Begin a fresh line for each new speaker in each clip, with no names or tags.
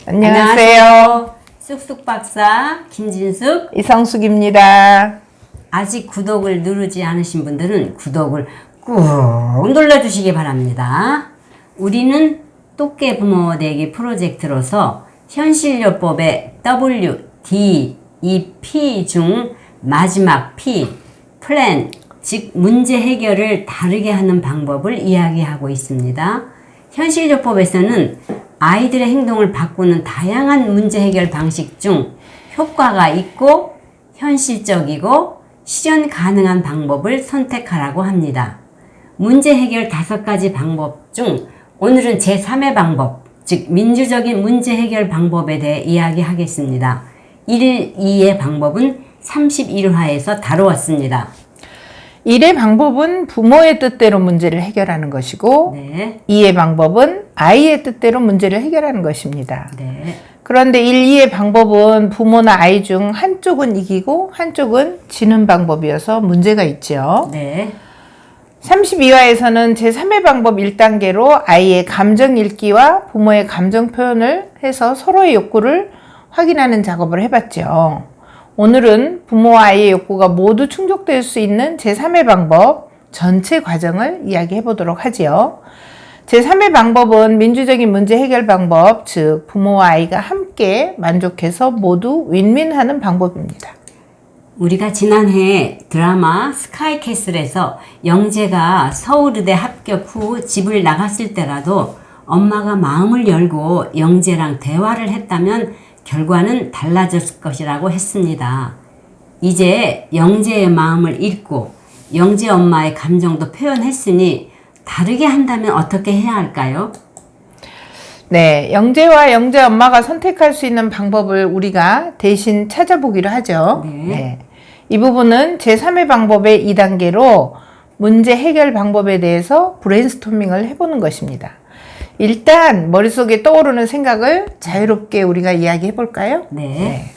안녕하세요.
쑥쑥 박사 김진숙,
이성숙입니다.
아직 구독을 누르지 않으신 분들은 구독을 꾹 눌러주시기 바랍니다. 우리는 똑개 부모 되기 프로젝트로서 현실요법의 W, D, 이 P 중 마지막 P, 플랜, 즉 문제 해결을 다르게 하는 방법을 이야기하고 있습니다. 현실요법에서는 아이들의 행동을 바꾸는 다양한 문제 해결 방식 중 효과가 있고 현실적이고 실현 가능한 방법을 선택하라고 합니다. 문제 해결 5가지 방법 중 오늘은 제3의 방법, 즉 민주적인 문제 해결 방법에 대해 이야기하겠습니다. 1, 2의 방법은 31화에서 다루었습니다.
1의 방법은 부모의 뜻대로 문제를 해결하는 것이고,
네.
2의 방법은 아이의 뜻대로 문제를 해결하는 것입니다.
네.
그런데 1, 2의 방법은 부모나 아이 중 한쪽은 이기고 한쪽은 지는 방법이어서 문제가 있죠.
네.
32화에서는 제3의 방법 1단계로 아이의 감정 읽기와 부모의 감정 표현을 해서 서로의 욕구를 확인하는 작업을 해봤죠. 오늘은 부모와 아이의 욕구가 모두 충족될 수 있는 제3의 방법 전체 과정을 이야기해 보도록 하지요. 제3의 방법은 민주적인 문제 해결 방법, 즉 부모와 아이가 함께 만족해서 모두 윈윈하는 방법입니다.
우리가 지난해 드라마 스카이캐슬에서 영재가 서울의대 합격 후 집을 나갔을 때라도 엄마가 마음을 열고 영재랑 대화를 했다면 결과는 달라졌을 것이라고 했습니다. 이제 영재의 마음을 읽고 영재 엄마의 감정도 표현했으니 다르게 한다면 어떻게 해야 할까요?
네, 영재와 영재 엄마가 선택할 수 있는 방법을 우리가 대신 찾아보기로 하죠.
네.
이 부분은 제3의 방법의 2단계로 문제 해결 방법에 대해서 브레인스토밍을 해보는 것입니다. 일단 머릿속에 떠오르는 생각을 자유롭게 우리가 이야기해 볼까요?
네.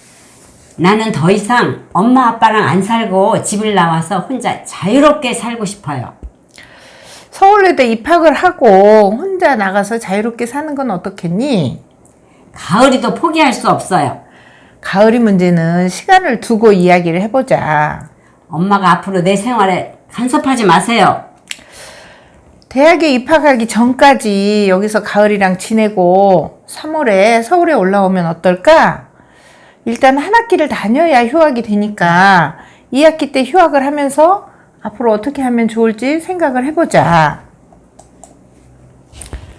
나는 더 이상 엄마 아빠랑 안 살고 집을 나와서 혼자 자유롭게 살고 싶어요.
서울예대 입학을 하고 혼자 나가서 자유롭게 사는 건 어떻겠니?
가을이도 포기할 수 없어요.
가을이 문제는 시간을 두고 이야기를 해보자.
엄마가 앞으로 내 생활에 간섭하지 마세요.
대학에 입학하기 전까지 여기서 가을이랑 지내고 3월에 서울에 올라오면 어떨까? 일단 한 학기를 다녀야 휴학이 되니까 2학기 때 휴학을 하면서 앞으로 어떻게 하면 좋을지 생각을 해보자.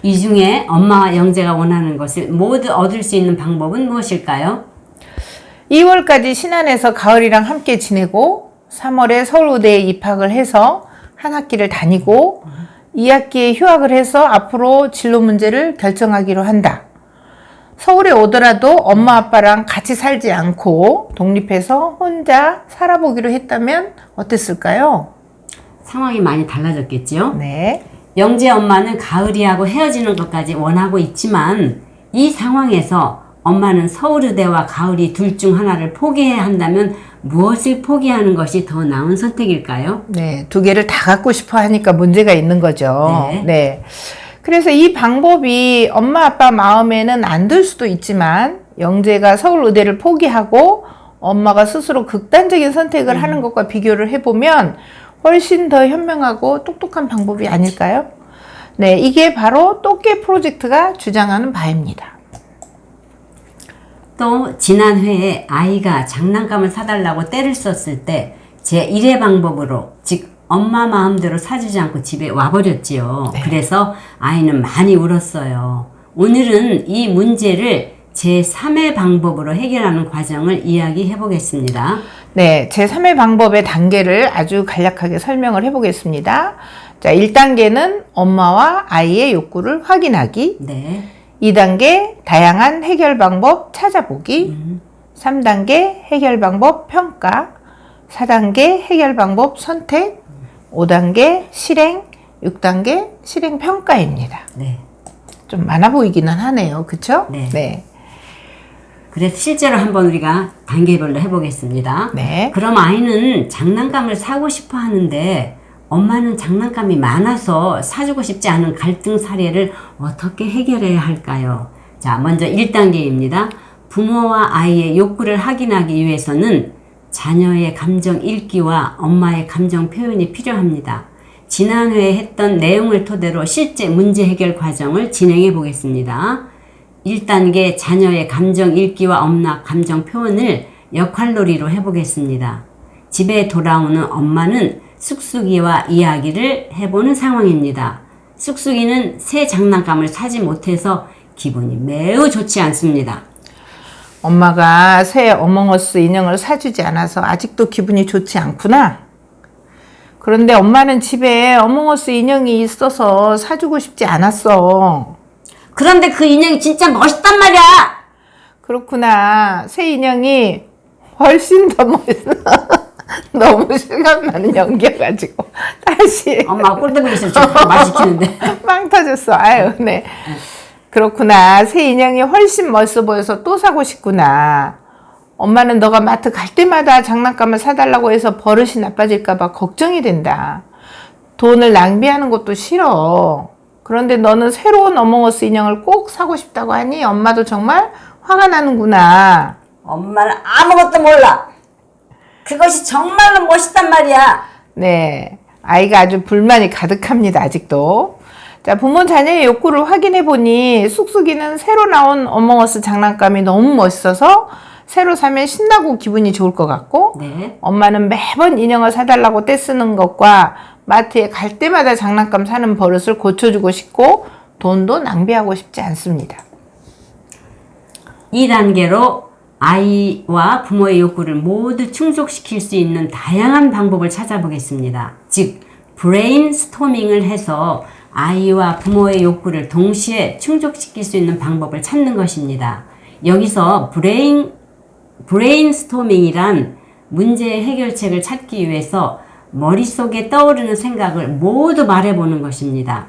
이 중에 엄마와 영재가 원하는 것을 모두 얻을 수 있는 방법은 무엇일까요?
2월까지 신안에서 가을이랑 함께 지내고 3월에 서울대에 입학을 해서 한 학기를 다니고 2학기에 휴학을 해서 앞으로 진로 문제를 결정하기로 한다. 서울에 오더라도 엄마 아빠랑 같이 살지 않고 독립해서 혼자 살아보기로 했다면 어땠을까요?
상황이 많이 달라졌겠죠?
네.
영재 엄마는 가을이하고 헤어지는 것까지 원하고 있지만 이 상황에서 엄마는 서울의대와 가을이 둘 중 하나를 포기해야 한다면 무엇을 포기하는 것이 더 나은 선택일까요?
네, 두 개를 다 갖고 싶어 하니까 문제가 있는 거죠.
네.
네. 그래서 이 방법이 엄마 아빠 마음에는 안 들 수도 있지만 영재가 서울의대를 포기하고 엄마가 스스로 극단적인 선택을 하는 것과 비교를 해보면 훨씬 더 현명하고 똑똑한 방법이 아닐까요? 네, 이게 바로 똑개 프로젝트가 주장하는 바입니다.
또 지난 회에 아이가 장난감을 사달라고 떼를 썼을 때 제1의 방법으로, 즉 엄마 마음대로 사주지 않고 집에 와버렸지요.
네.
그래서 아이는 많이 울었어요. 오늘은 이 문제를 제3의 방법으로 해결하는 과정을 이야기해 보겠습니다.
네, 제3의 방법의 단계를 아주 간략하게 설명을 해보겠습니다. 자, 1단계는 엄마와 아이의 욕구를 확인하기.
네.
2단계 다양한 해결 방법 찾아보기. 3단계 해결 방법 평가. 4단계 해결 방법 선택. 5단계 실행. 6단계 실행 평가입니다.
네.
좀 많아 보이기는 하네요. 그쵸?
네.
네.
그래서 실제로 한번 우리가 단계별로 해보겠습니다.
네.
그럼 아이는 장난감을 사고 싶어 하는데 엄마는 장난감이 많아서 사주고 싶지 않은 갈등 사례를 어떻게 해결해야 할까요? 자, 먼저 1단계입니다. 부모와 아이의 욕구를 확인하기 위해서는 자녀의 감정 읽기와 엄마의 감정 표현이 필요합니다. 지난 회에 했던 내용을 토대로 실제 문제 해결 과정을 진행해 보겠습니다. 1단계 자녀의 감정 읽기와 엄마 감정 표현을 역할놀이로 해보겠습니다. 집에 돌아오는 엄마는 쑥쑥이와 이야기를 해보는 상황입니다. 쑥쑥이는 새 장난감을 사지 못해서 기분이 매우 좋지 않습니다.
엄마가 새 어몽어스 인형을 사주지 않아서 아직도 기분이 좋지 않구나. 그런데 엄마는 집에 어몽어스 인형이 있어서 사주고 싶지 않았어.
그런데 그 인형이 진짜 멋있단 말이야.
그렇구나. 새 인형이 훨씬 더 멋있어. 너무 실감나는 연기여가지고 다시
엄마가 꼴대보기 싫어. 말 시키는데.
빵 터졌어. 아유, 네. 그렇구나. 새 인형이 훨씬 멋있어 보여서 또 사고 싶구나. 엄마는 너가 마트 갈 때마다 장난감을 사달라고 해서 버릇이 나빠질까봐 걱정이 된다. 돈을 낭비하는 것도 싫어. 그런데 너는 새로운 어몽어스 인형을 꼭 사고 싶다고 하니 엄마도 정말 화가 나는구나.
엄마는 아무것도 몰라. 그것이 정말로 멋있단 말이야.
네. 아이가 아주 불만이 가득합니다. 아직도. 자, 부모 자녀의 욕구를 확인해 보니 쑥쑥이는 새로 나온 어몽어스 장난감이 너무 멋있어서 새로 사면 신나고 기분이 좋을 것 같고,
네.
엄마는 매번 인형을 사달라고 떼쓰는 것과 마트에 갈 때마다 장난감 사는 버릇을 고쳐주고 싶고 돈도 낭비하고 싶지 않습니다.
2단계로 아이와 부모의 욕구를 모두 충족시킬 수 있는 다양한 방법을 찾아보겠습니다. 즉, 브레인스토밍을 해서 아이와 부모의 욕구를 동시에 충족시킬 수 있는 방법을 찾는 것입니다. 여기서 브레인스토밍이란 문제의 해결책을 찾기 위해서 머릿속에 떠오르는 생각을 모두 말해보는 것입니다.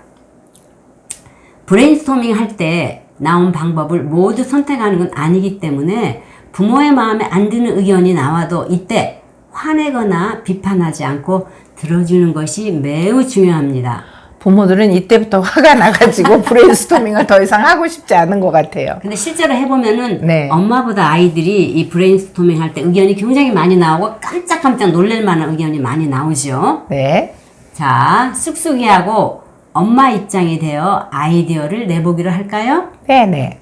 브레인스토밍 할 때 나온 방법을 모두 선택하는 건 아니기 때문에 부모의 마음에 안 드는 의견이 나와도 이때 화내거나 비판하지 않고 들어주는 것이 매우 중요합니다.
부모들은 이때부터 화가 나가지고 브레인스토밍을 더 이상 하고 싶지 않은 것 같아요.
근데 실제로 해보면은
네.
엄마보다 아이들이 이 브레인스토밍 할 때 의견이 굉장히 많이 나오고 깜짝깜짝 놀랄 만한 의견이 많이 나오죠.
네.
자, 쑥쑥이하고 엄마 입장이 되어 아이디어를 내보기로 할까요?
네네.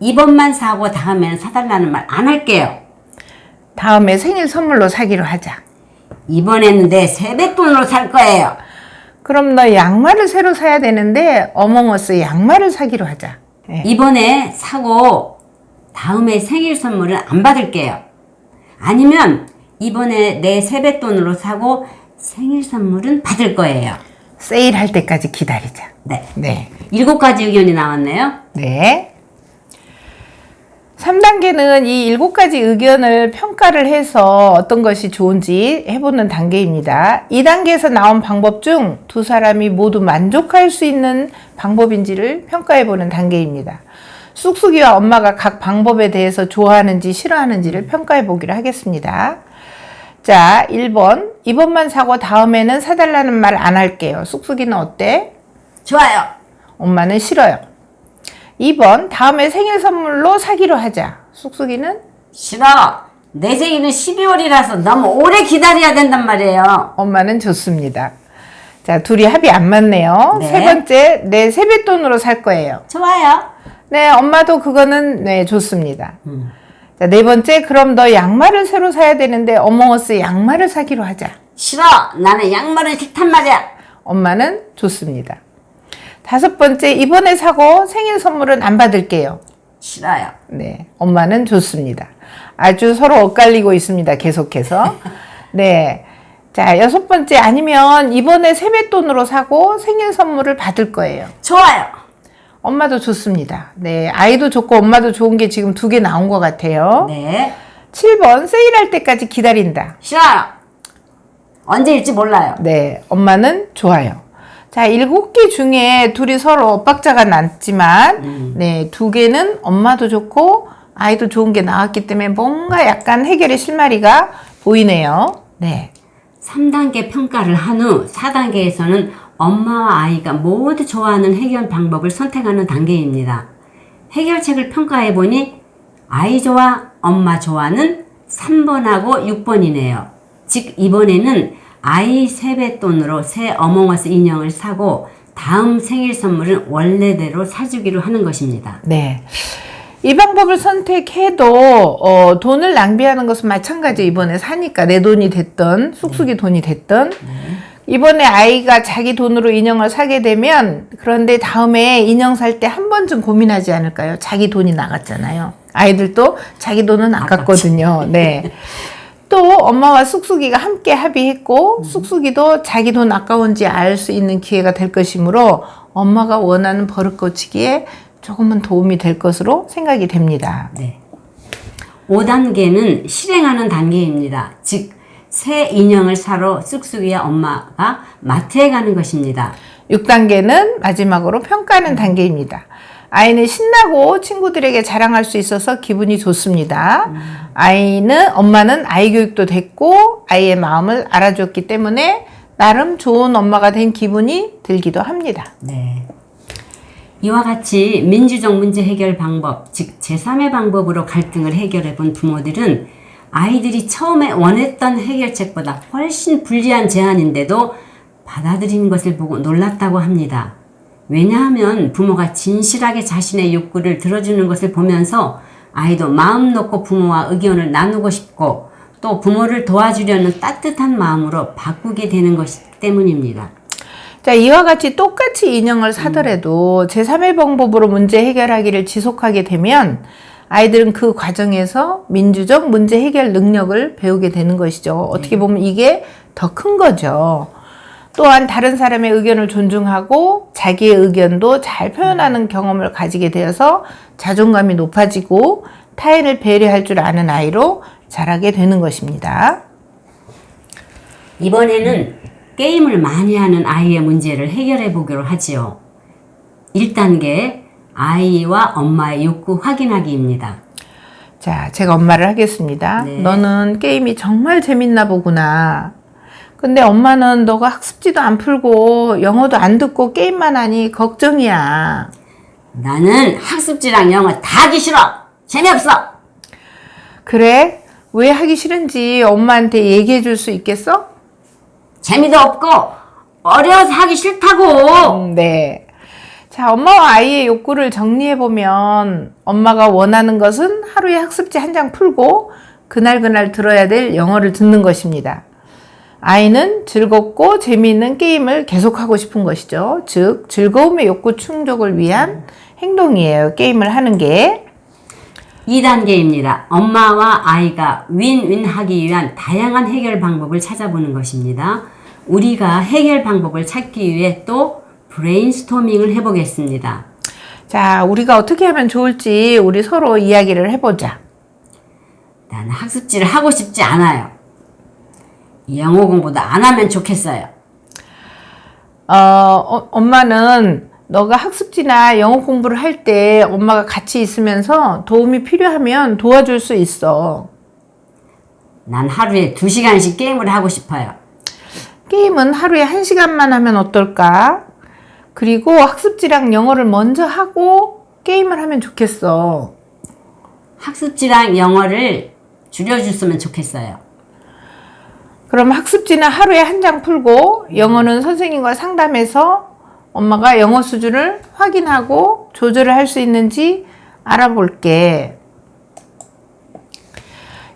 이번만 사고 다음에는 사달라는 말 안 할게요.
다음에 생일 선물로 사기로 하자.
이번에는 내 세뱃돈으로 살 거예요.
그럼 너 양말을 새로 사야 되는데 어몽어스 양말을 사기로 하자. 네.
이번에 사고 다음에 생일 선물은 안 받을게요. 아니면 이번에 내 세뱃돈으로 사고 생일 선물은 받을 거예요.
세일할 때까지 기다리자.
네.
네.
7가지 의견이 나왔네요.
네. 3단계는 이 7가지 의견을 평가를 해서 어떤 것이 좋은지 해보는 단계입니다. 2단계에서 나온 방법 중 두 사람이 모두 만족할 수 있는 방법인지를 평가해보는 단계입니다. 쑥쑥이와 엄마가 각 방법에 대해서 좋아하는지 싫어하는지를 평가해보기로 하겠습니다. 자, 1번. 이번만 사고 다음에는 사달라는 말 안 할게요. 쑥쑥이는 어때?
좋아요.
엄마는 싫어요. 2번. 다음에 생일 선물로 사기로 하자. 쑥쑥이는?
싫어. 내 생일은 12월이라서 너무 오래 기다려야 된단 말이에요.
엄마는 좋습니다. 자, 둘이 합이 안 맞네요.
네.
3번째. 내 세뱃돈으로 살 거예요.
좋아요.
네, 엄마도 그거는 네, 좋습니다. 자, 4번째. 그럼 너 양말을 새로 사야 되는데 어몽어스 양말을 사기로 하자.
싫어. 나는 양말은 싫단 말이야.
엄마는 좋습니다. 5번째. 이번에 사고 생일 선물은 안 받을게요.
싫어요.
네, 엄마는 좋습니다. 아주 서로 엇갈리고 있습니다. 계속해서. 네. 자, 6번째. 아니면 이번에 세뱃돈으로 사고 생일 선물을 받을 거예요.
좋아요.
엄마도 좋습니다. 네, 아이도 좋고 엄마도 좋은 게 지금 2개 나온 것 같아요.
네.
7번. 세일할 때까지 기다린다.
싫어요. 언제일지 몰라요.
네, 엄마는 좋아요. 자, 7개 중에 둘이 서로 엇박자가 났지만, 네, 2개는 엄마도 좋고 아이도 좋은 게 나왔기 때문에 뭔가 약간 해결의 실마리가 보이네요. 네.
3단계 평가를 한 후 4단계에서는 엄마와 아이가 모두 좋아하는 해결 방법을 선택하는 단계입니다. 해결책을 평가해 보니 아이 좋아, 엄마 좋아는 3번하고 6번이네요. 즉 이번에는 아이 세뱃돈으로 새 어몽어스 인형을 사고 다음 생일 선물은 원래대로 사주기로 하는 것입니다.
네. 이 방법을 선택해도 돈을 낭비하는 것은 마찬가지. 이번에 사니까 내 돈이 됐던 쑥쑥이 돈이 됐던 이번에 아이가 자기 돈으로 인형을 사게 되면 그런데 다음에 인형 살 때 한 번쯤 고민하지 않을까요? 자기 돈이 나갔잖아요. 아이들도 자기 돈은 아깝거든요. 네. 또 엄마와 쑥쑥이가 함께 합의했고 쑥쑥이도 자기 돈 아까운지 알 수 있는 기회가 될 것이므로 엄마가 원하는 버릇 고치기에 조금은 도움이 될 것으로 생각이 됩니다.
네. 5단계는 실행하는 단계입니다. 즉 새 인형을 사러 쑥쑥이와 엄마가 마트에 가는 것입니다.
6단계는 마지막으로 평가하는 단계입니다. 아이는 신나고 친구들에게 자랑할 수 있어서 기분이 좋습니다. 엄마는 아이 교육도 됐고 아이의 마음을 알아줬기 때문에 나름 좋은 엄마가 된 기분이 들기도 합니다.
네. 이와 같이 민주적 문제 해결 방법, 즉 제3의 방법으로 갈등을 해결해 본 부모들은 아이들이 처음에 원했던 해결책보다 훨씬 불리한 제안인데도 받아들이는 것을 보고 놀랐다고 합니다. 왜냐하면 부모가 진실하게 자신의 욕구를 들어주는 것을 보면서 아이도 마음 놓고 부모와 의견을 나누고 싶고 또 부모를 도와주려는 따뜻한 마음으로 바꾸게 되는 것이기 때문입니다.
자, 이와 같이 똑같이 인형을 사더라도 제3의 방법으로 문제 해결하기를 지속하게 되면 아이들은 그 과정에서 민주적 문제 해결 능력을 배우게 되는 것이죠. 어떻게 보면 이게 더 큰 거죠. 또한 다른 사람의 의견을 존중하고 자기의 의견도 잘 표현하는 경험을 가지게 되어서 자존감이 높아지고 타인을 배려할 줄 아는 아이로 자라게 되는 것입니다.
이번에는 게임을 많이 하는 아이의 문제를 해결해 보기로 하지요. 1단계 아이와 엄마의 욕구 확인하기입니다.
자, 제가 엄마를 하겠습니다.
네.
너는 게임이 정말 재밌나 보구나. 근데 엄마는 너가 학습지도 안 풀고 영어도 안 듣고 게임만 하니 걱정이야.
나는 학습지랑 영어 다 하기 싫어. 재미없어.
그래? 왜 하기 싫은지 엄마한테 얘기해 줄 수 있겠어?
재미도 없고 어려워서 하기 싫다고.
네. 자, 엄마와 아이의 욕구를 정리해보면 엄마가 원하는 것은 하루에 학습지 한 장 풀고 그날 들어야 될 영어를 듣는 것입니다. 아이는 즐겁고 재미있는 게임을 계속하고 싶은 것이죠. 즉, 즐거움의 욕구 충족을 위한 행동이에요. 게임을 하는 게.
2단계입니다. 엄마와 아이가 윈윈 하기 위한 다양한 해결 방법을 찾아보는 것입니다. 우리가 해결 방법을 찾기 위해 또 브레인스토밍을 해보겠습니다.
자, 우리가 어떻게 하면 좋을지 우리 서로 이야기를 해보자.
나는 학습지를 하고 싶지 않아요. 영어 공부도 안 하면 좋겠어요.
엄마는 너가 학습지나 영어 공부를 할 때 엄마가 같이 있으면서 도움이 필요하면 도와줄 수 있어.
난 하루에 2시간씩 게임을 하고 싶어요.
게임은 하루에 1시간만 하면 어떨까? 그리고 학습지랑 영어를 먼저 하고 게임을 하면 좋겠어.
학습지랑 영어를 줄여줬으면 좋겠어요.
그럼 학습지는 하루에 한 장 풀고 영어는 선생님과 상담해서 엄마가 영어 수준을 확인하고 조절을 할 수 있는지 알아볼게.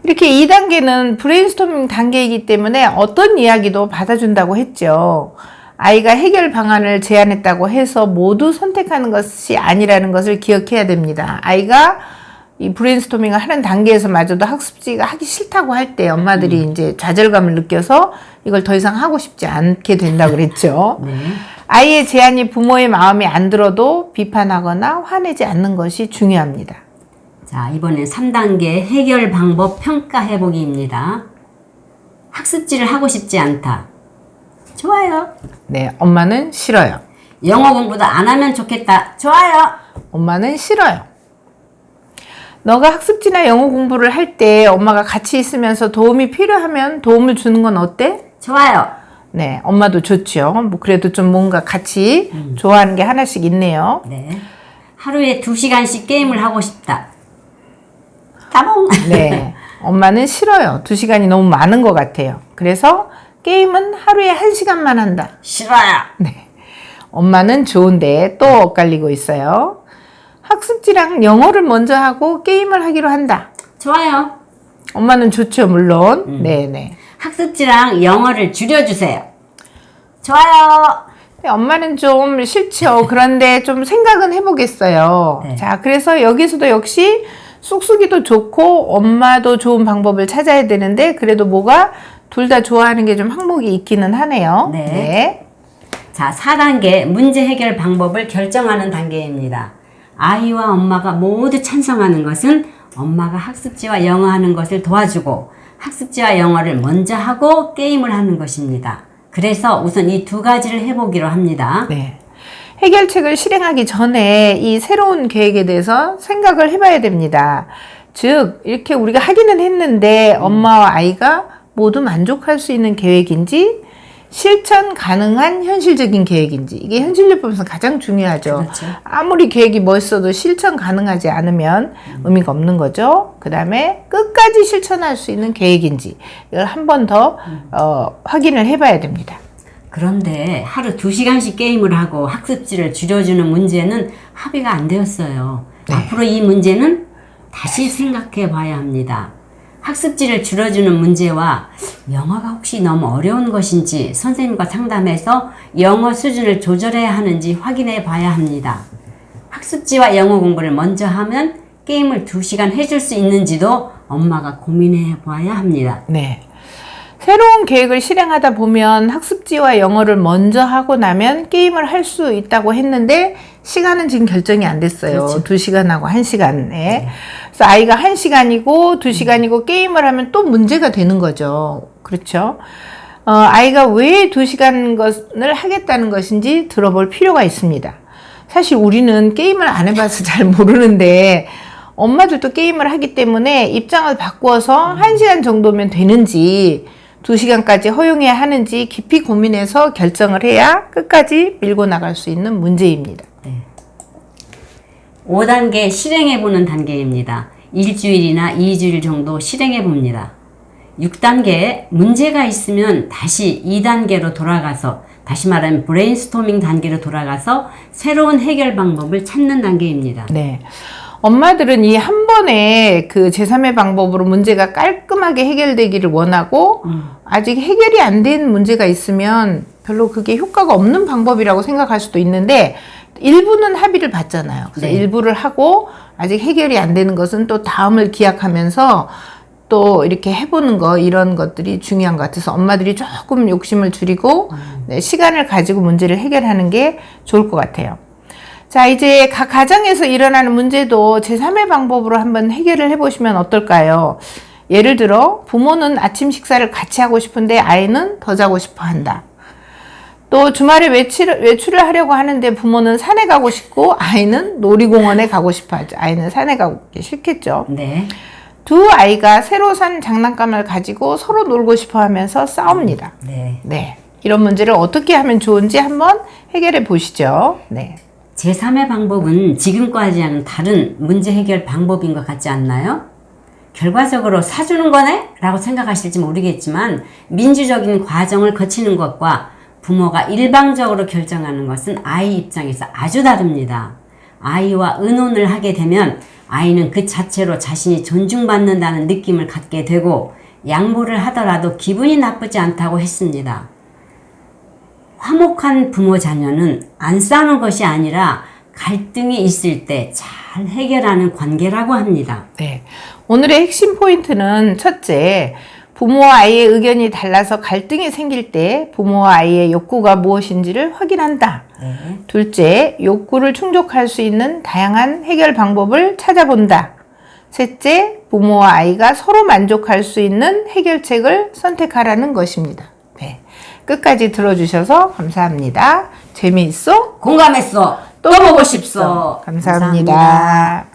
이렇게 2단계는 브레인스토밍 단계이기 때문에 어떤 이야기도 받아준다고 했죠. 아이가 해결 방안을 제안했다고 해서 모두 선택하는 것이 아니라는 것을 기억해야 됩니다. 아이가 이 브레인스토밍을 하는 단계에서마저도 학습지가 하기 싫다고 할 때 엄마들이 이제 좌절감을 느껴서 이걸 더 이상 하고 싶지 않게 된다고 그랬죠.
네.
아이의 제안이 부모의 마음에 안 들어도 비판하거나 화내지 않는 것이 중요합니다.
자, 이번엔 3단계 해결 방법 평가해보기입니다. 학습지를 하고 싶지 않다. 좋아요.
네, 엄마는 싫어요.
영어 공부도 안 하면 좋겠다. 좋아요.
엄마는 싫어요. 너가 학습지나 영어 공부를 할 때 엄마가 같이 있으면서 도움이 필요하면 도움을 주는 건 어때?
좋아요.
네, 엄마도 좋죠. 뭐 그래도 좀 뭔가 같이 좋아하는 게 하나씩 있네요.
네. 하루에 2시간씩 게임을 하고 싶다. 따봉!
네. 엄마는 싫어요. 2시간이 너무 많은 것 같아요. 그래서 게임은 하루에 1시간만 한다.
싫어요.
네. 엄마는 좋은데 또 엇갈리고 있어요. 학습지랑 영어를 먼저 하고 게임을 하기로 한다.
좋아요.
엄마는 좋죠, 물론. 네네.
학습지랑 영어를 줄여주세요. 좋아요.
네, 엄마는 좀 싫죠. 그런데 좀 생각은 해보겠어요.
네.
자, 그래서 여기서도 역시 쑥쑥이도 좋고 엄마도 좋은 방법을 찾아야 되는데 그래도 뭐가 둘 다 좋아하는 게 좀 항목이 있기는 하네요.
네. 자, 4단계 문제 해결 방법을 결정하는 단계입니다. 아이와 엄마가 모두 찬성하는 것은 엄마가 학습지와 영어 하는 것을 도와주고 학습지와 영어를 먼저 하고 게임을 하는 것입니다. 그래서 우선 이 2가지를 해보기로 합니다.
네. 해결책을 실행하기 전에 이 새로운 계획에 대해서 생각을 해봐야 됩니다. 즉, 이렇게 우리가 하기는 했는데 엄마와 아이가 모두 만족할 수 있는 계획인지 실천 가능한 현실적인 계획인지 이게 현실요법에서 가장 중요하죠.
그렇죠.
아무리 계획이 멋있어도 실천 가능하지 않으면 의미가 없는 거죠. 그 다음에 끝까지 실천할 수 있는 계획인지 이걸 한 번 더 확인을 해봐야 됩니다.
그런데 하루 2시간씩 게임을 하고 학습지를 줄여주는 문제는 합의가 안 되었어요.
네.
앞으로 이 문제는 다시 생각해 봐야 합니다. 학습지를 줄여주는 문제와 영어가 혹시 너무 어려운 것인지 선생님과 상담해서 영어 수준을 조절해야 하는지 확인해 봐야 합니다. 학습지와 영어 공부를 먼저 하면 게임을 2시간 해줄 수 있는지도 엄마가 고민해 봐야 합니다.
네. 새로운 계획을 실행하다 보면 학습지와 영어를 먼저 하고 나면 게임을 할 수 있다고 했는데 시간은 지금 결정이 안 됐어요.
그렇죠.
2시간하고 1시간에. 그래서 아이가 1시간이고 2시간이고 게임을 하면 또 문제가 되는 거죠. 그렇죠. 아이가 왜 2시간을 하겠다는 것인지 들어볼 필요가 있습니다. 사실 우리는 게임을 안 해봐서 잘 모르는데 엄마들도 게임을 하기 때문에 입장을 바꾸어서 1시간 정도면 되는지 2시간까지 허용해야 하는지 깊이 고민해서 결정을 해야 끝까지 밀고 나갈 수 있는 문제입니다.
네. 5단계 실행해보는 단계입니다. 일주일이나 2주일 정도 실행해봅니다. 6단계 문제가 있으면 다시 2단계로 돌아가서 다시 말하면 브레인스토밍 단계로 돌아가서 새로운 해결 방법을 찾는 단계입니다.
네. 엄마들은 이 한 번에 그 제3의 방법으로 문제가 깔끔하게 해결되기를 원하고 아직 해결이 안 된 문제가 있으면 별로 그게 효과가 없는 방법이라고 생각할 수도 있는데 일부는 합의를 봤잖아요. 그래서
네.
일부를 하고 아직 해결이 안 되는 것은 또 다음을 기약하면서 또 이렇게 해보는 거 이런 것들이 중요한 것 같아서 엄마들이 조금 욕심을 줄이고 네, 시간을 가지고 문제를 해결하는 게 좋을 것 같아요. 자, 이제 각 가정에서 일어나는 문제도 제3의 방법으로 한번 해결을 해보시면 어떨까요? 예를 들어 부모는 아침 식사를 같이 하고 싶은데 아이는 더 자고 싶어 한다. 또 주말에 외출을 하려고 하는데 부모는 산에 가고 싶고 아이는 놀이공원에 가고 싶어 하죠. 아이는 산에 가기 싫겠죠.
네.
두 아이가 새로 산 장난감을 가지고 서로 놀고 싶어 하면서 싸웁니다.
네.
네. 이런 문제를 어떻게 하면 좋은지 한번 해결해 보시죠. 네.
제3의 방법은 지금까지와는 다른 문제 해결 방법인 것 같지 않나요? 결과적으로 사주는 거네? 라고 생각하실지 모르겠지만 민주적인 과정을 거치는 것과 부모가 일방적으로 결정하는 것은 아이 입장에서 아주 다릅니다. 아이와 의논을 하게 되면 아이는 그 자체로 자신이 존중받는다는 느낌을 갖게 되고 양보를 하더라도 기분이 나쁘지 않다고 했습니다. 화목한 부모 자녀는 안 싸우는 것이 아니라 갈등이 있을 때 잘 해결하는 관계라고 합니다.
네. 오늘의 핵심 포인트는 첫째, 부모와 아이의 의견이 달라서 갈등이 생길 때 부모와 아이의 욕구가 무엇인지를 확인한다.
네.
둘째, 욕구를 충족할 수 있는 다양한 해결 방법을 찾아본다. 셋째, 부모와 아이가 서로 만족할 수 있는 해결책을 선택하라는 것입니다. 네. 끝까지 들어주셔서 감사합니다. 재미있어?
공감했어. 또 보고 싶소.
감사합니다.